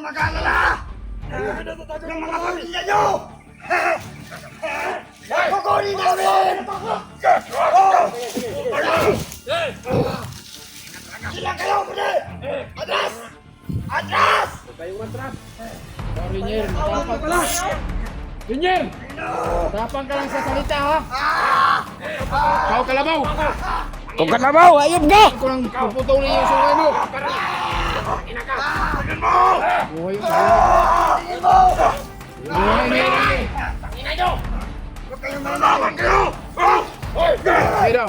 Mag-alala! Ng mga pamilya nyo! Kukunin namin! Sila kayo, pwede! Atras! Atras! Kayong matras. Rinyer, matapang ka lang. Rinyer! Matapang ka lang sa salita, ha? Kau kalabaw! Kung kalabaw, ayun ka! Ako lang puputulin yung sungay mo! Buhay yung buhay ngayon! Huwag kayong malalaman kayo! Hey daw!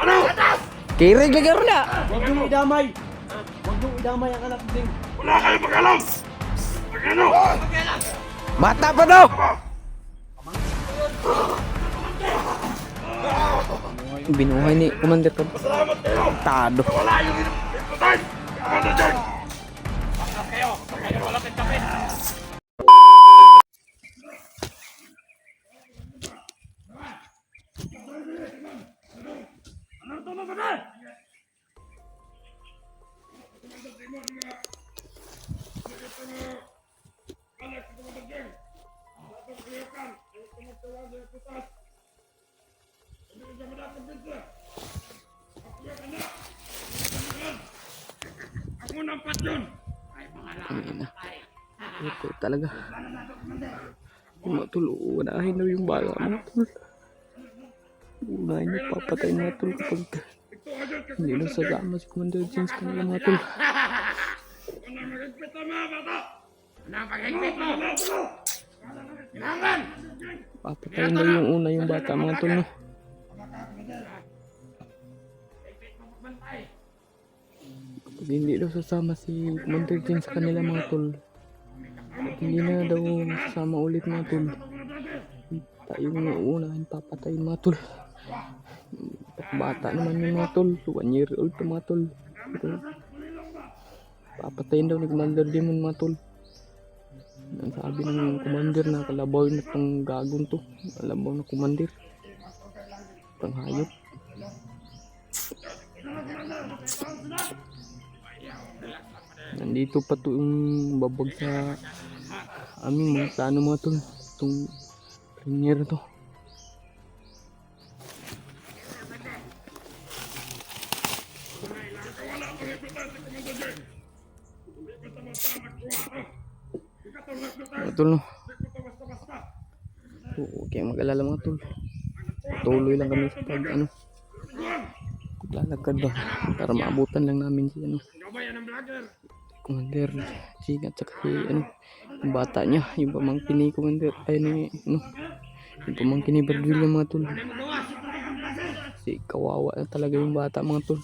Ano? Atras! Kirig lagi na! Huwag niyong idamay! Huwag niyong idamay ang anak din! Wala kayong mag-alam! Mag-ano? Bata pa daw! Binuhay ni Commander Todd. Salamat kayo! Tado. Wala yung ipatay! Kamanda dyan! Atras kayo! Kayo wala kayong kapit! Ano ito na ba? Ako nampat yun! Ito talaga. Mga tol, unahin daw yung bala mga tol. Unahin niyo papatay mga tol kapag hindi na sasama si Commander James kanila mga tol. Ano magigpit na mga bata? Ano magigpit mo? Kailangan! Papatayin daw yung una yung bata mga tol no. Kapag hindi daw sasama si Commander James sa kanila mga tol. At hindi na daw sasama ulit mga tol. Tayo yung uunahin papatayin mga tol. Bata naman yung mga tol. 1 year old pa mga tol. Papatayin daw ni Commander Demon mga tol. Ang sabi ng commander na kalabaw na itong gagong to. Kalabaw na commander. Panghayop. Nandito pa to yung babag sa aming mga plano mga tol. Itong premier to. Mga tol no. Huwag kayong mag-alala mga tol. Tuloy lang kami sa pag ano. Lalakad ba para maabutan lang namin si ano. Commander Ching at saka si ano. Yung bata niya. Yung pamangkin ni Commander. Ay ni ano. Yung pamangkin ni Brad William mga tol. Si kawawa na talaga yung bata mga tol.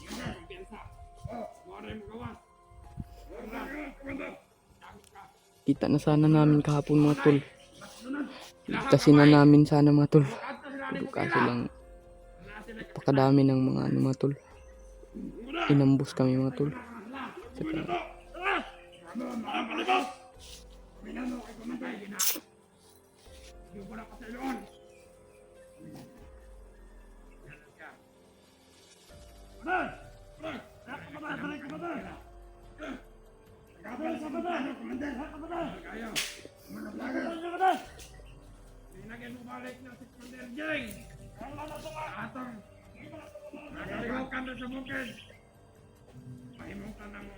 Kita na sana namin kahapon mga tol. Ligtasin na namin sana mga tol. Pero kaso lang napakadami ng mga ano mga tol. Inambus kami mga tol. Saka Pinagyan mo balik na si Commander Jeng. Atong nagalimukan na sa bukid. Pahimukan na mo.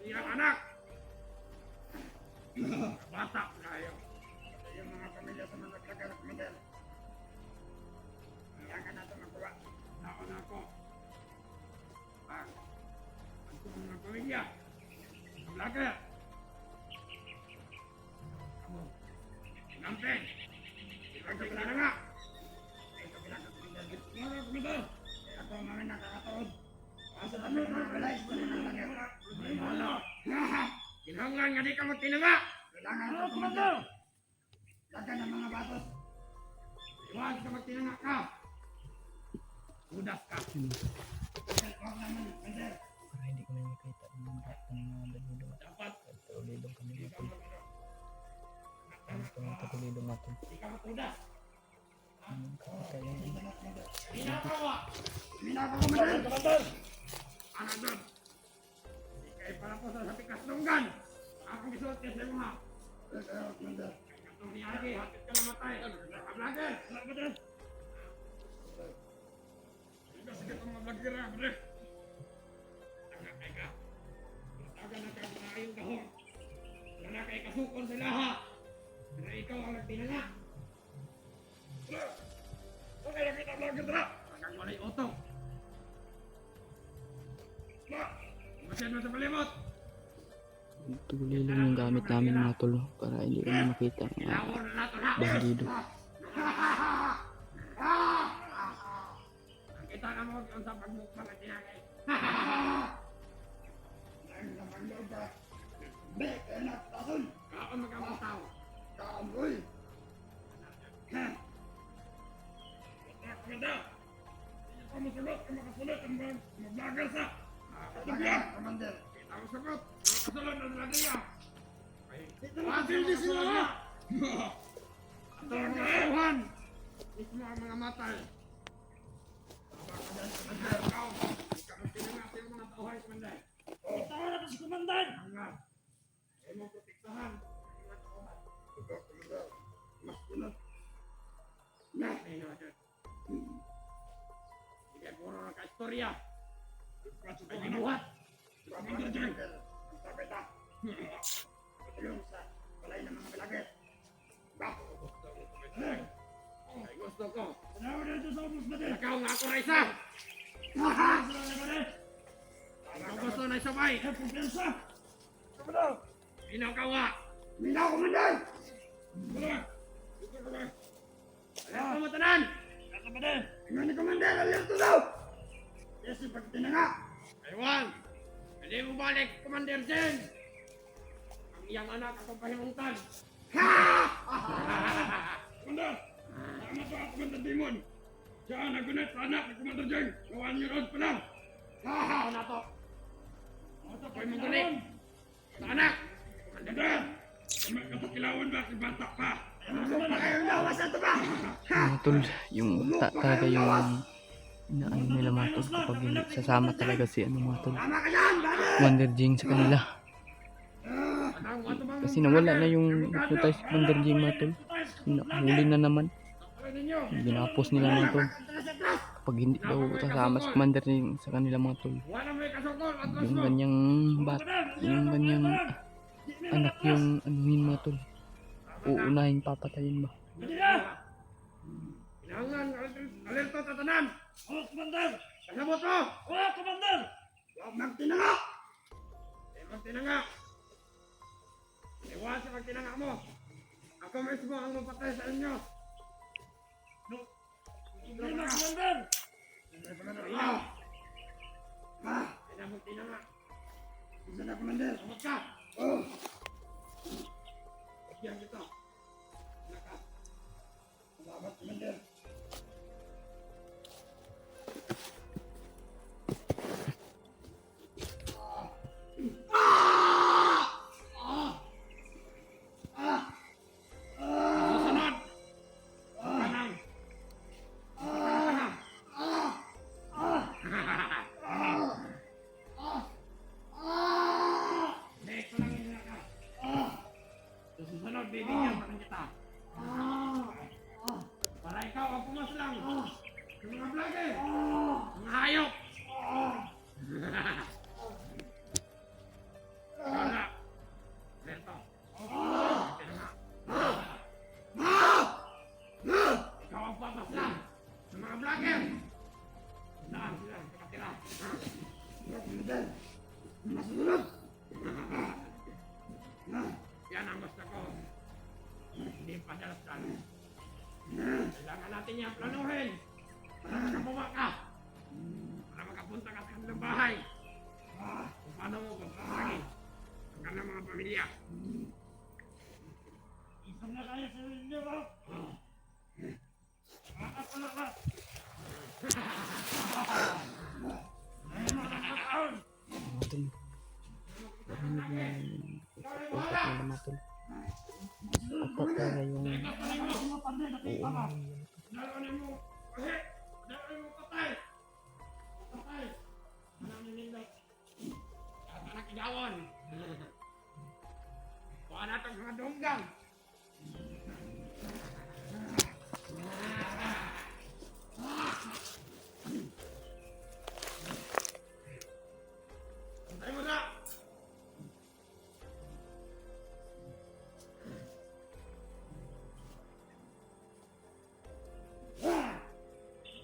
Iyang anak. Bata kayo. Yung mga pamilya sa mga naglaga na Commander. Iyangan natin magawa. Naon ako. Ang mga pamilya. Ang laga. Nampeng! Ilang ka pala na nga! Ito pinakapindan. Mga kumito! Ako ang mga nakakataod. Asa na mga balay sa mga langit. May malo! Kinahanglan nga di ka magtinaga! Kailangan ito kumito! Lagan ng mga batos. Iwas ka magtinaga ka! Udas ka! Huwag naman, Commander! para hindi kami makita ng mga dalido. Dapat! Tulidong kami mga tol. Ang patulidong mga tol. Di ka matudas! Kaya Minakawa! Minakawa, Commander! Ano doon? Di kayo para para po sa pikas lunggan. Akong isuot kayo sa mga. Katong niyagi, hapit ka namatay. Kablagger! Kablagger! Sige itong mga vlogger ha, bre. Nakakay ka. Taga na ka na ayong kahong. Nakakay kasukon sila ha. Na ikaw ang nagtinala. Okay, nakita vlogger ha. Hanggang walay otong. Masyad mo sa palimot. Tuloy lang yung gamit namin mga tol para hindi kami makita ng Ilawon na nato na. bandido. Ang kita na mo kung sa pagmukbang at tinagay. Dahil sa pagmukbang ka, hindi ka nagtasun. Kaon magkamataw. Kaon boy. Maganda. Hindi pa masagot kung makasunod ang magbagal sa. Magbagal, Commander. Kita mo sagot. Makasunod na nila niya. Wasil di sila ha. At ang mga tuhan. Mismo ang mga matay. Itawa na si Kumandan! Ay mo protektahan. Mas punot. Na, ay natin. Sige, puro na ka-istorya. Ay binuhat. Ang dyan. Ang tapit ha. Patulong sa balay ng mga bilagit. Ay gusto ko. Ikaw nga ako, Raisa! Ang gusto na isabay! Minaw ka wa! Minaw ko mandan! Alam ko mo tanan! Tingnan ni Commander, alerto daw! Yes, pagtinanga! Aywan! Hindi mo balik, Commander Jen! Ang iyang anak akong pahimuntan! Commander! Tama pa ako, Commander Demon! Siya nagunit sa anak ni Commander Jen! 1 year old pa lang! Ano na to? Huwag mong gulit! Sa anak! Commander! May katakilawan ba si bata pa? Ano ba kayong lawas na ito ba? Mga tol, yung talaga yung inaano nila mga tol kapag hindi sasama talaga si ano mga tol. Tama ka yan, brother! Commander Jing sa kanila. Kasi nawala na yung hypnotize Commander Jing mga tol. Nakahuli na naman. Ginapos nila mga tol. Kapag hindi daw sasama si Commander Jing sa kanila mga tol. Yung ganyang yung ganyang anak yung anuhin mga tol. Uunahin papatayin ba? Kailangan alerto tatanan! Oh, Commander! Kasabot mo! Oh, Commander! Huwag magtinanga! Huwag magtinanga! Iwan sa magtinanga mo! Ako mismo ang mapatay sa inyo! Hindi na, Commander! Iyaw! Hindi na magtinanga! Hindi na, Commander! Sabot ka! Oh! Yan kita! Naka! Salamat, Commander! Susunod! Kanang! Dito lang yung naka! Susunod, bibigyan pa rin kita! Para ikaw ang pumaslang! Yung mga vlogger! Mga hayop! Wala! Berto! Ikaw ang papaslang! Sa mga vlogger! Saan sila nakatira? Masunod! Yan ang gusto ko. Hindi pa dalasdan. Kailangan natin yan planuhin. Para makabuwa ka. Para makapunta ka sa kanilang bahay. Kung paano mo pagpapagin ang kanilang mga pamilya. Isang na kaya sa inyo ba? Makakapala ka. Mga tol. Parinig na yung kontak nila mga tol. Apat talaga yung uunahin. Dalawanin mo. Kasi, dalawanin mo patay. Patay. Anong ninindot? Anak Lawon. Kuha na itong mga dunggang. Antay mo na!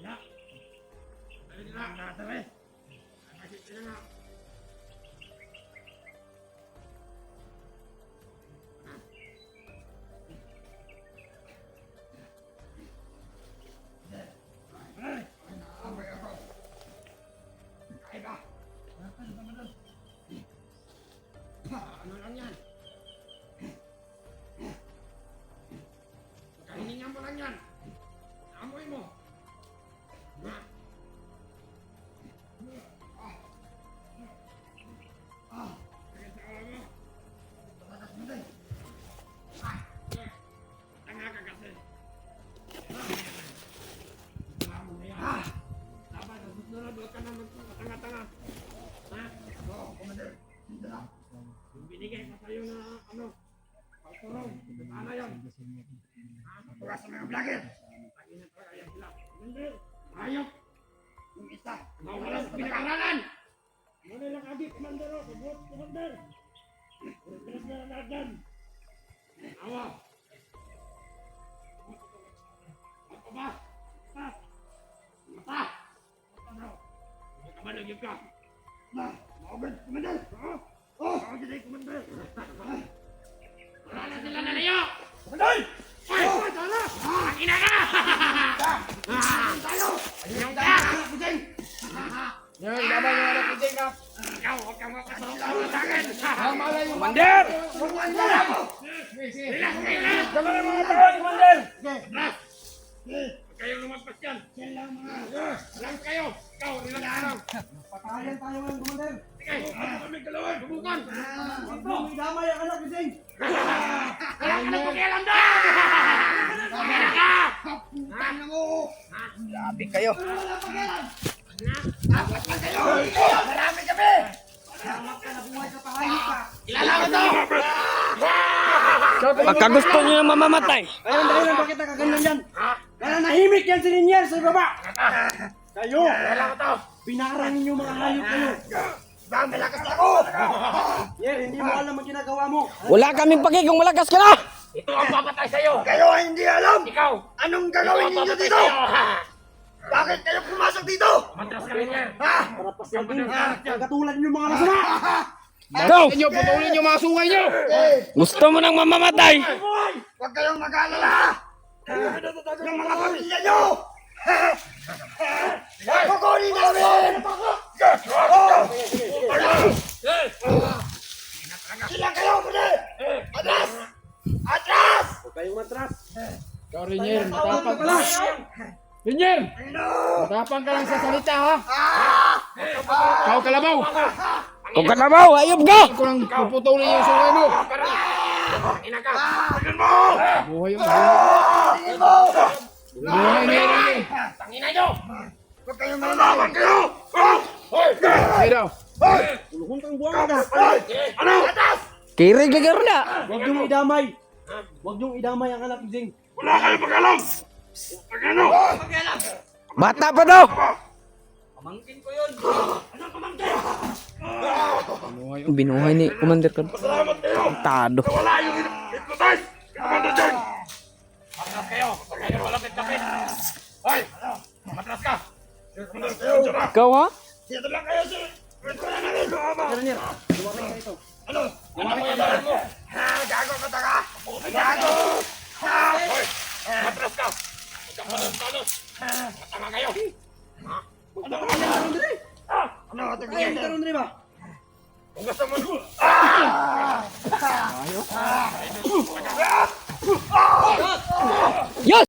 Na! Dali na! Dali! Nakakit sila na! Ano lang yan? Kahiningan mo lang yan. Amoy mo. Sakit sa ulo mo. Tanga ka kasi. Alam mo na yan. Dapat sa susunod, huwag ka na magtanga-tanga. Ha? Oo, Commander. Yung binigay ko sa'yo na pagturong. Ano yun? Tugas sa mga vlogger. Lagi na talaga yan sila. Commander, ayok. Yung isa, nawala sa pinag-aralan. Ano lang agit, Commander, o? Kabot, Commander. Pinag-aralan. Awa. Ako ba? Ha? Mata! Mata, bro. Hindi ka ba nagyog ka? Na, maugad, Commander. Oo. Oh! Ako dyan, Commander. Wala na sila nalayo! Commander! Ay! Tala! Ang ina ka! Tayo! Ayaw ka! Yan, laban yung anak ni Jing ha. Ikaw, huwag kang makasalawa sa akin! Tama lang yung Commander! Relax, relax! Dala na mga tao, Commander! Relax! Huwag kayong lumagpas dyan! Relax kayo! Ikaw, relax ka lang! Patayan tayo ngayon, Commander. Sige, ano kami galawin? Subukan! Huwag mo idamay ang anak ni Jing. Wala ka na pakialam doon! Wala ka! Putang mo! Grabe kayo. Marami kami! Kilala ko to! Pagka gusto nyo na mamamatay. Ayun, dahil bakit nakaganyan yan? Nananahimik yan si Linier sa baba. Kayo, Kilala ko to! binarang ninyo mga hayop kayo. Bang, malakas ako! Yer, hindi mo alam ang ginagawa mo. Wala kaming paki kung malakas ka na. Ito ang papatay sa'yo! Kayo ay hindi alam Ikaw! anong Ito gagawin ang ninyo papatay dito! sa'yo! Bakit kayo pumasok dito? Matras ka rin yan! Ha? Para pasagin, katulad ninyo mga masama. Go! Inyo, putulin yung mga sungay nyo! Gusto mo nang mamamatay? Huwag kayong mag-alala! Yung mga pamilya nyo! Kukunin namin! Sila kayo, pwede! Atras! Atras! Huwag kayong matras. Ikaw, Rainier, matapang ka lang! Rainier! Matapang ka lang sa salita ha! Ikaw, Kalabaw! Kung kalabaw, ayop ka! Ako lang puputulin yung sungay mo! Ina ka! Buhay yung Tingin mo! buhay ni Rainier! Tangina nyo! Huwag kayong malalaman kayo! Sige daw! Ulhon kang buwang ka. Ano? Atras! Kirig lagar na. Huwag niyong idamay. Huwag niyong idamay ang anak ni Jing. Wala kayong pag-alam! Pag-ano? Bata pa daw. Binuhay ni Commander Card. Tado. Wala yung hypnotize! Commander Jeng! Matras kayo! Huwag kayo malapit-lapit! Hoy! Matras ka! Ikaw ha? Dito lang kayo sir! Ito na namin! Linier, lumapit ka ito. Ano? Ano ang gagawin mo? Ha! Gago ka taga! Gago! Ha! Hoy! Matras ka! Huwag kang manos-manos! Matanga kayo! Ano ka naman diri? Ano? Tingin Ay, hindi ka rin ba? Kung gusto mo... Yes!